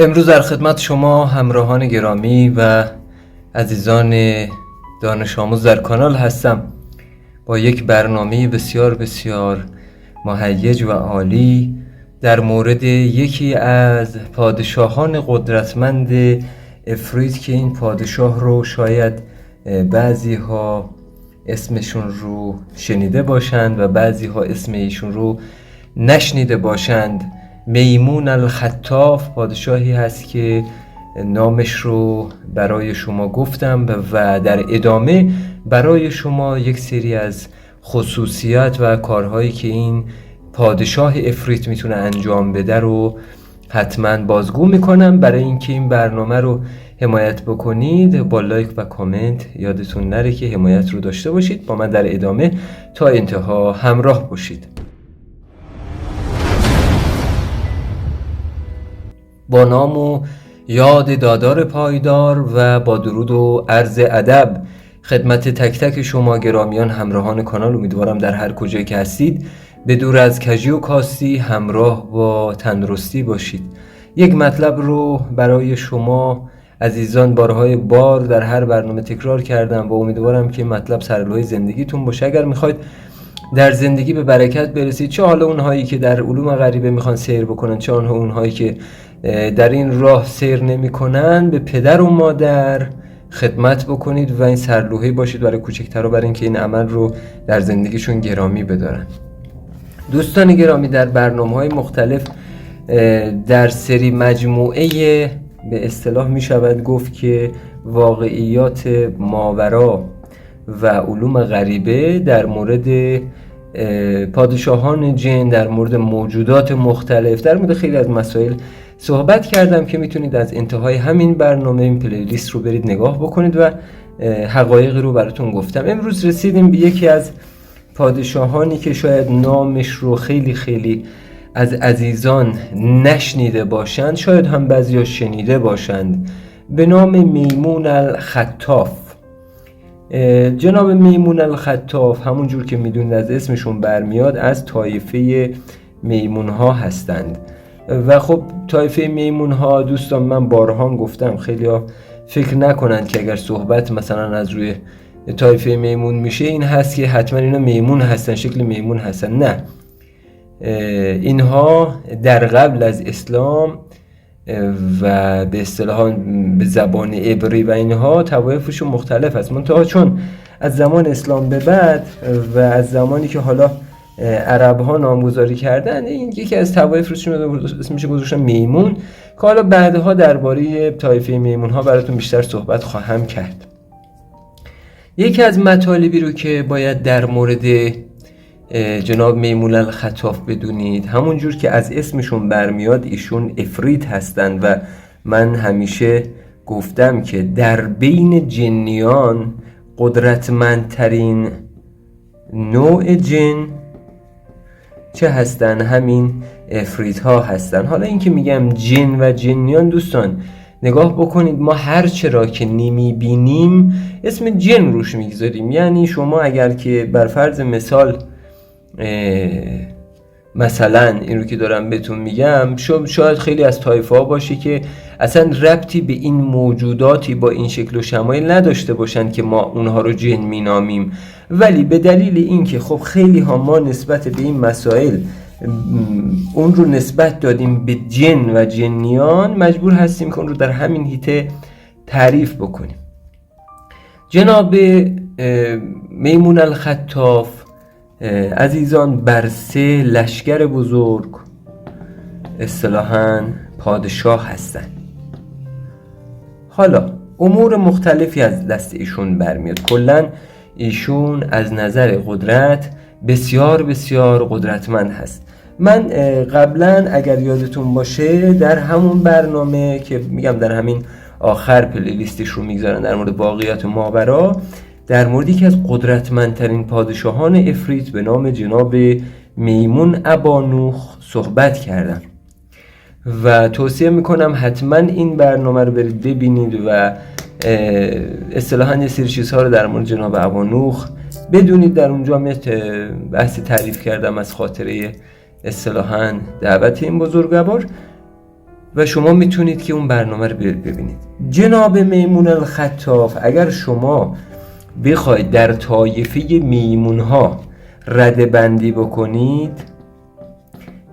امروز در خدمت شما همراهان گرامی و عزیزان دانش آموز در کانال هستم با یک برنامه بسیار بسیار مهیج و عالی در مورد یکی از پادشاهان قدرتمند افریت که این پادشاه رو شاید بعضی ها اسمشون رو شنیده باشند و بعضی ها اسم ایشون رو نشنیده باشند. میمون الخطاف پادشاهی هست که نامش رو برای شما گفتم و در ادامه برای شما یک سری از خصوصیات و کارهایی که این پادشاه افریت میتونه انجام بده رو حتما بازگو میکنم. برای اینکه این برنامه رو حمایت بکنید با لایک و کامنت، یادتون نره که حمایت رو داشته باشید. با من در ادامه تا انتها همراه باشید. با نام و یاد دادار پایدار و با درود و عرض ادب خدمت تک تک شما گرامیان همراهان کانال، امیدوارم در هر کجایی که هستید به دور از کجی و کاستی همراه با تندرستی باشید. یک مطلب رو برای شما عزیزان بارهای بار در هر برنامه تکرار کردم و امیدوارم که مطلب سرلوحه زندگیتون باشه. اگر میخواید در زندگی به برکت برسید، چه حالا اونهایی که در علوم غریبه میخوان سیر بکنن، چه اونهایی که در این راه سیر نمی کنن، به پدر و مادر خدمت بکنید و این سرلوحه باشید برای کوچکترها، برای اینکه این عمل رو در زندگیشون گرامی بدارن. دوستان گرامی، در برنامه‌های مختلف در سری مجموعه به اصطلاح می شود گفت که واقعیات ماورا و علوم غریبه در مورد پادشاهان جن، در مورد موجودات مختلف، در مورد خیلی از مسائل صحبت کردم که میتونید از انتهای همین برنامه این پلیلیست رو برید نگاه بکنید و حقایق رو براتون گفتم. امروز رسیدیم به یکی از پادشاهانی که شاید نامش رو خیلی خیلی از عزیزان نشنیده باشند، شاید هم بعضیا شنیده باشند، به نام میمون الخطاف. جناب میمون الخطاف همون جور که میدونید از اسمشون برمیاد از طایفه میمون ها هستند و خب طایفه میمون ها دوستان من بارها گفتم، خیلی ها فکر نکنند که اگر صحبت مثلا از روی طایفه میمون میشه این هست که حتما اینا میمون هستن، شکل میمون هستن. نه، اینها در قبل از اسلام و به اصطلاح به زبان عبری و اینها طوایفشون مختلف است، منتها چون از زمان اسلام به بعد و از زمانی که حالا عرب ها نامگذاری کردن، این یکی از طوایفشون اسمش گذاشتن میمون، که حالا بعدها درباره طایفه میمون ها براتون بیشتر صحبت خواهم کرد. یکی از مطالبی رو که باید در مورد جناب میمون الخطاف بدونید، همون جور که از اسمشون برمیاد ایشون افریت هستند و من همیشه گفتم که در بین جنیان قدرتمندترین نوع جن چه هستن؟ همین افریت ها هستن. حالا این که میگم جن و جنیان، دوستان نگاه بکنید، ما هر چرا که نمیبینیم اسم جن روش میگذاریم. یعنی شما اگر که بر فرض مثال مثلا این رو که دارم بهتون میگم، شاید خیلی از طایفه ها باشه که اصلا ربطی به این موجوداتی با این شکل و شمایل نداشته باشن که ما اونها رو جن مینامیم، ولی به دلیل اینکه خب خیلی ها ما نسبت به این مسائل اون رو نسبت دادیم به جن و جنیان، مجبور هستیم که اون رو در همین حیطه تعریف بکنیم. جناب میمون الخطاف عزیزان بر 3 لشکر بزرگ اصطلاحاً پادشاه هستند. حالا امور مختلفی از دست ایشون برمیاد. کلاً ایشون از نظر قدرت بسیار بسیار قدرتمند هست. من قبلا اگر یادتون باشه در همون برنامه که میگم در همین آخر پلیلیستش رو میگذارن در مورد واقعیات ماورا، در موردی که از قدرتمندترین پادشاهان افریت به نام جناب میمون ابانوخ صحبت کردم و توصیه میکنم حتما این برنامه رو برید ببینید و اصطلاحاً یه سری چیزها رو در مورد جناب ابانوخ بدونید. در اونجا بحث تعریف کردم از خاطره اصطلاحاً دعوت این بزرگوار. و شما میتونید که اون برنامه رو ببینید. جناب میمون الخطاف، اگر شما بخواید در طایفه میمون ها رده بندی بکنید،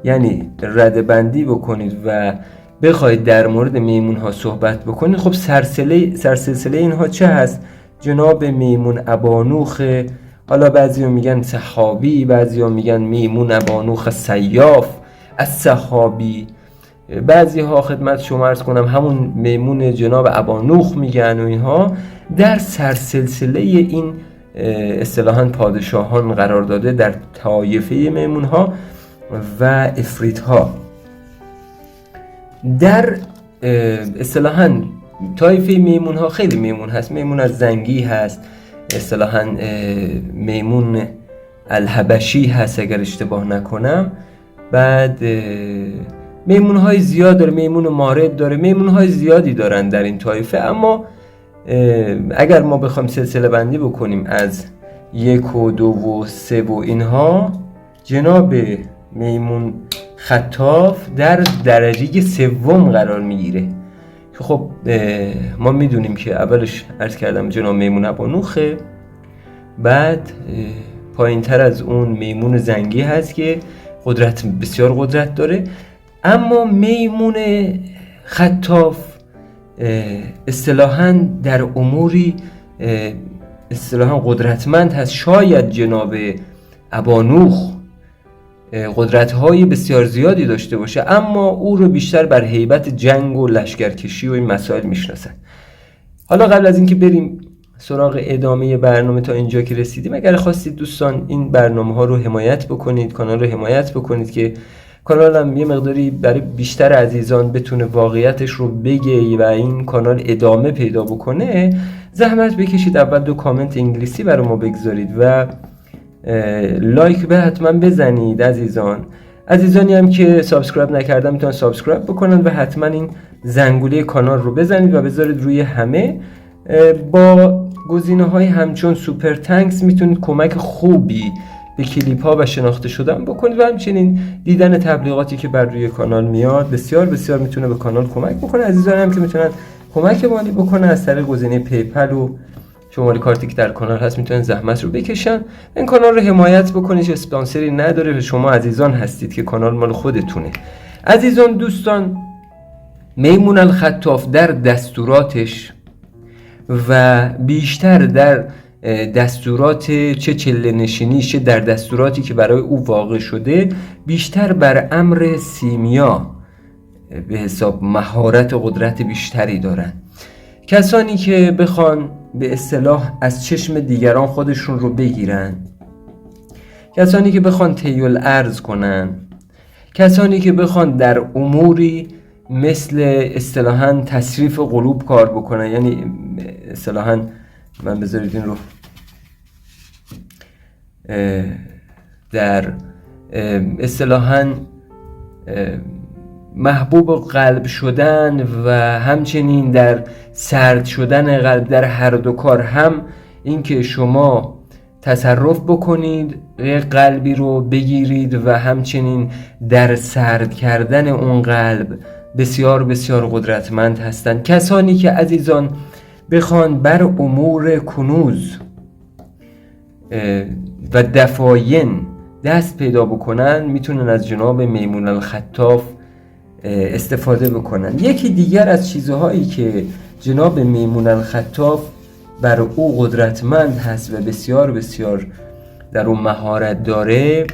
یعنی رده بندی بکنید و بخواید در مورد میمون ها صحبت بکنید، خب سرسلسله اینها چه هست؟ جناب میمون ابانوخ، حالا بعضی ها میگن صحابی، بعضی ها میگن میمون ابانوخ سیاف از صحابی، بعضی ها خدمت شما عرض کنم همون میمون جناب ابانوخ میگن و اینها. در سرسلسله این اصطلاحاً پادشاهان قرار داده در طایفه میمون ها و افریت ها. در اصطلاحاً طایفه میمون ها خیلی میمون هست. میمون از زنگی هست، اصطلاحاً میمون الحبشی هست اگر اشتباه نکنم. بعد میمون های زیاد داره، میمون مارد داره، میمون های زیادی دارن در این طایفه. اما اگر ما بخوایم سلسله بندی بکنیم از 1 و 2 و 3 و اینها، جناب میمون خطاف در درجه 3 قرار میگیره که خب ما میدونیم که اولش عرض کردم جناب میمون ابانوخه، بعد پایین تر از اون میمون زنگی هست که بسیار قدرت داره. اما میمون خطاف اصطلاحاً در اموری اصطلاحاً قدرتمند هست. شاید جناب ابانوخ قدرت‌های بسیار زیادی داشته باشه، اما او رو بیشتر بر هیبت جنگ و لشکرکشی و این مسائل میشناسن. حالا قبل از اینکه بریم سراغ ادامه برنامه تا اینجا که رسیدیم، اگر خواستید دوستان این برنامه ها رو حمایت بکنید، کانال رو حمایت بکنید که کانالم یه مقداری برای بیشتر عزیزان بتونه واقعیتش رو بگه و این کانال ادامه پیدا بکنه، زحمت بکشید اول 2 کامنت انگلیسی برای ما بگذارید و لایک به حتما بزنید. عزیزانی هم که سابسکرایب نکردن میتونن سابسکرایب بکنن و حتما این زنگوله کانال رو بزنید و بذارید روی همه. با گزینه‌های همچون سوپر تانکس میتونید کمک خوبی به کلیپ ها و شناخته شدن بکنید و همچنین دیدن تبلیغاتی که بر روی کانال میاد بسیار بسیار میتونه به کانال کمک بکنه. عزیزان هم که میتونن کمک مالی بکنن از طریق گزینه پیپل و شماره کارتی که در کانال هست میتونن زحمت رو بکشن، این کانال رو حمایت بکنید. اسپانسری نداره، شما عزیزان هستید که کانال مال خودتونه. عزیزان دوستان، میمون الخطاف در دستوراتش و بیشتر در دستورات چه چله نشینیش، چه در دستوراتی که برای او واقع شده، بیشتر بر امر سیمیا به حساب مهارت و قدرت بیشتری دارن. کسانی که بخوان به اصطلاح از چشم دیگران خودشون رو بگیرن، کسانی که بخوان طیل ارز کنن، کسانی که بخوان در اموری مثل اصطلاحاً تصریف قلوب کار بکنن، یعنی اصطلاحاً من بذارید این رو در اصطلاحاً محبوب قلب شدن و همچنین در سرد شدن قلب، در هر دو کار، هم اینکه شما تصرف بکنید قلبی رو بگیرید و همچنین در سرد کردن اون قلب بسیار بسیار قدرتمند هستند. کسانی که عزیزان بخوان بر امور کنوز و دفاین دست پیدا بکنن میتونن از جناب میمون الخطاف استفاده بکنن. یکی دیگر از چیزهایی که جناب میمون الخطاف بر او قدرتمند هست و بسیار بسیار در اون مهارت داره،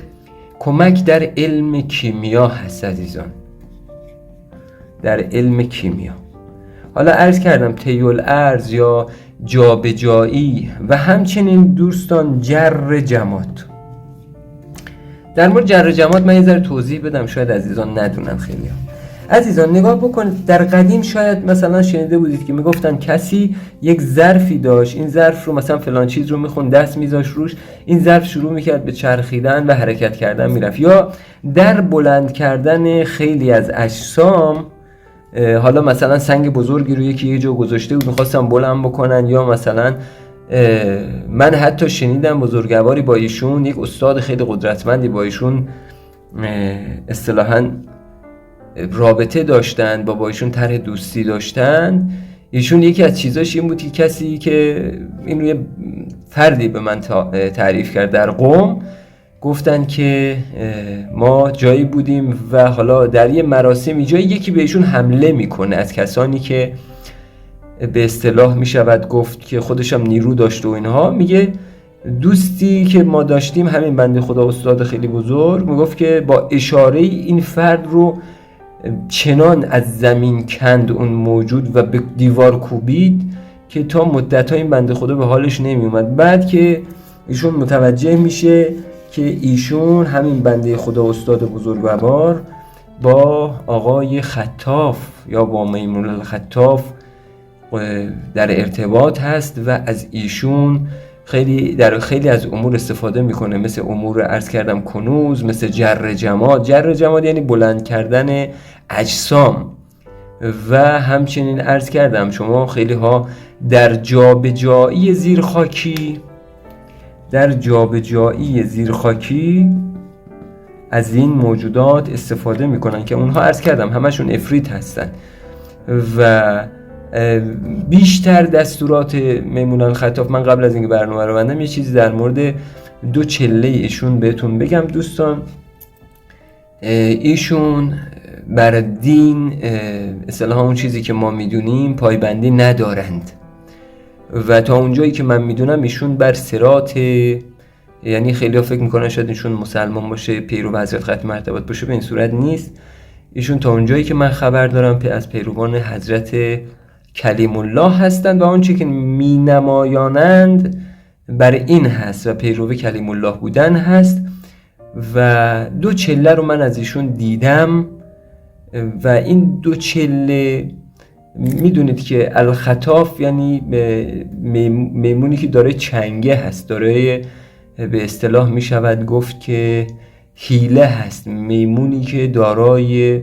کمک در علم کیمیا هست عزیزان، در علم کیمیا. حالا عرض کردم طیل ارز یا جابجایی و همچنین دوستان جر جماد. در مورد جر جماد من یه ذره توضیح بدم، شاید عزیزان ندونن. خیلی عزیزان نگاه بکنید، در قدیم شاید مثلا شنیده بودید که میگفتن کسی یک ظرفی داشت، این ظرف رو مثلا فلان چیز رو میخوند، دست میذاش روش، این ظرف شروع میکرد به چرخیدن و حرکت کردن میرفت. یا در بلند کردن خیلی از اجسام، حالا مثلا سنگ بزرگی رو یکی یه جا گذاشته بود میخواستن بلند بکنن، یا مثلا من حتی شنیدم بزرگواری با ایشون، یک استاد خیلی قدرتمندی با ایشون اصطلاحاً رابطه داشتن، با ایشون طرح دوستی داشتن، ایشون یکی از چیزاش این بود که کسی که این یه فردی به من تعریف کرد در قم، گفتن که ما جایی بودیم و حالا در یه مراسمی جایی یکی بهشون حمله میکنه از کسانی که به اصطلاح میشود گفت که خودشم نیرو داشته و اینها. میگه دوستی که ما داشتیم، همین بنده خدا استاد خیلی بزرگ، میگفت که با اشاره این فرد رو چنان از زمین کند اون موجود و به دیوار کوبید که تا مدت‌ها این بنده خدا به حالش نمی اومد. بعد که ایشون متوجه میشه که ایشون همین بنده خدا استاد بزرگوار با آقای خطاف یا با میمون الخطاف در ارتباط هست و از ایشون در خیلی از امور استفاده میکنه، مثل امور عرض کردم کنوز، مثل جر جماد یعنی بلند کردن اجسام، و همچنین عرض کردم شما خیلی ها در جابجایی زیرخاکی از این موجودات استفاده میکنن که اونها عرض کردم همشون افریت هستن. و بیشتر دستورات میمون الخطاف، من قبل از اینکه برنامه رو بندم یه چیزی در مورد 2 چله ایشون بهتون بگم دوستان. ایشون بر دین اصطلاحاً اون چیزی که ما میدونیم پایبندی ندارند و تا اونجایی که من میدونم ایشون بر صراط، یعنی خیلی ها فکر میکنن شاید ایشون مسلمان باشه، پیرو حضرت ختم مرتبات باشه، به این صورت نیست. ایشون تا اونجایی که من خبر دارم از پیروان حضرت کلیم الله هستند و اون چیزی که می نمایانند بر این هست و پیرو کلیم الله بودن هست. و 2 چله رو من از ایشون دیدم و این 2 چله میدونید که الخطاف یعنی میمونی که داره چنگه هست، داره به اصطلاح میشود گفت که حیله هست، میمونی که دارای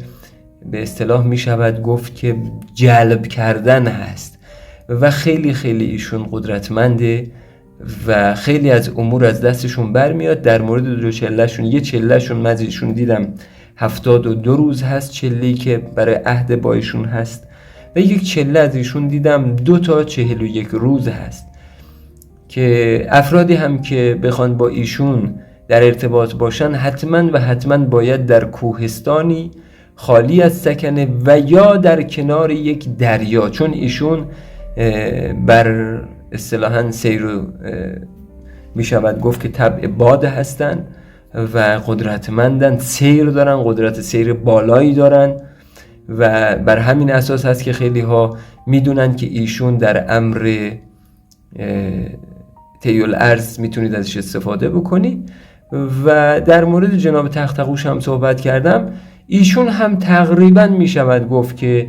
به اصطلاح میشود گفت که جلب کردن هست و خیلی خیلی ایشون قدرتمنده و خیلی از امور از دستشون برمیاد. در مورد 2 چلهشون، یه چلهشون من از ایشون دیدم 72 روز هست، چله‌ای که برای عهد با ایشون هست، و یک چله از ایشون دیدم 2 تا 41 روز هست که افرادی هم که بخوان با ایشون در ارتباط باشن حتما باید در کوهستانی خالی از سکنه و یا در کنار یک دریا، چون ایشون بر اصطلاحاً سیر می شود گفت که طبع باد هستن و قدرتمندن، سیر دارن، قدرت سیر بالایی دارن و بر همین اساس هست که خیلی ها میدونن که ایشون در امر طی الارض میتونید ازش استفاده بکنید. و در مورد جناب تختقوش هم صحبت کردم، ایشون هم تقریبا میشود گفت که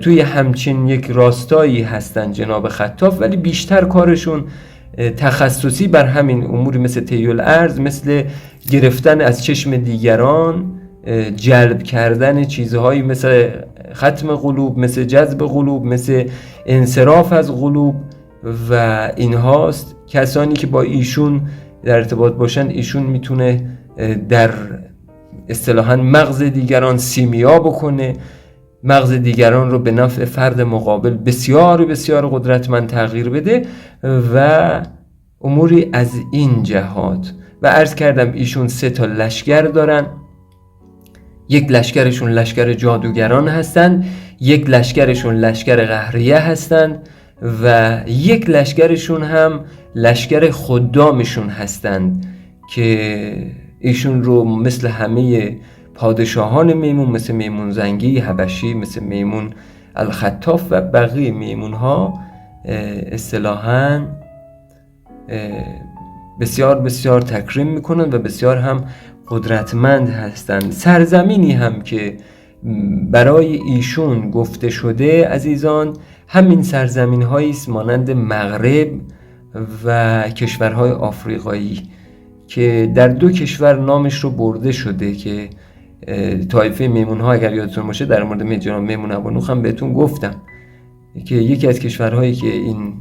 توی همچین یک راستایی هستن جناب خطاف، ولی بیشتر کارشون تخصصی بر همین اموری مثل طی الارض، مثل گرفتن از چشم دیگران، جلب کردن چیزهایی مثل ختم قلوب، مثل جذب قلوب، مثل انصراف از قلوب و اینهاست. کسانی که با ایشون در ارتباط باشن، ایشون میتونه در اصطلاحاً مغز دیگران سیمیا بکنه، مغز دیگران رو به نفع فرد مقابل بسیار بسیار قدرتمند تغییر بده و اموری از این جهات. و عرض کردم ایشون 3 تا لشکر دارن، یک لشکرشون لشکر جادوگران هستن، یک لشکرشون لشکر قهریه هستن و یک لشکرشون هم لشکر خدامشون هستند که ایشون رو مثل همه پادشاهان میمون، مثل میمون زنگی حبشی، مثل میمون الخطاف و بقیه میمون ها اصطلاحاً بسیار بسیار تکریم میکنن و بسیار هم قدرتمند هستند. سرزمینی هم که برای ایشون گفته شده عزیزان، همین سرزمین هایی است مانند مغرب و کشورهای آفریقایی که در 2 کشور نامش رو برده شده که طایفه میمون ها، اگر یادتون باشه در مورد جناب میمون ابونوخ هم بهتون گفتم که یکی از کشورهایی که این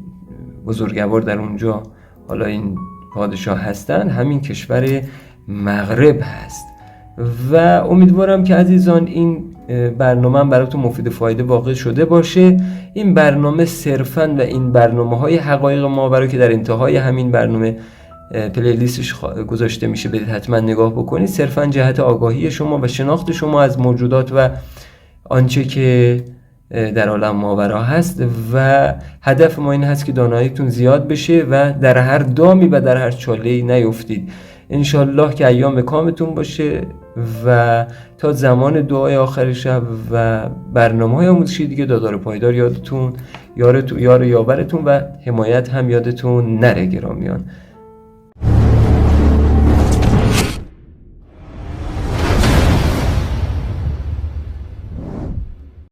بزرگوار در اونجا حالا این پادشاه هستن همین کشور مغرب هست. و امیدوارم که عزیزان این برنامه هم براتون مفید و فایده واقع شده باشه. این برنامه صرفاً و این برنامه‌های حقایق ماورا که در انتهای همین برنامه پلیلیستش گذاشته میشه، برید حتما نگاه بکنید، صرفاً جهت آگاهی شما و شناخت شما از موجودات و آنچه که در عالم ماورا هست و هدف ما این هست که داناییتون زیاد بشه و در هر دامی و در هر چاله‌ای نیفتید. انشالله که ایام کامتون باشه و تا زمان دعای آخر شب و برنامه‌های آموزشی دیگه دادار پایدار یادتون، یار یاورتون و حمایت هم یادتون نره گرامیان.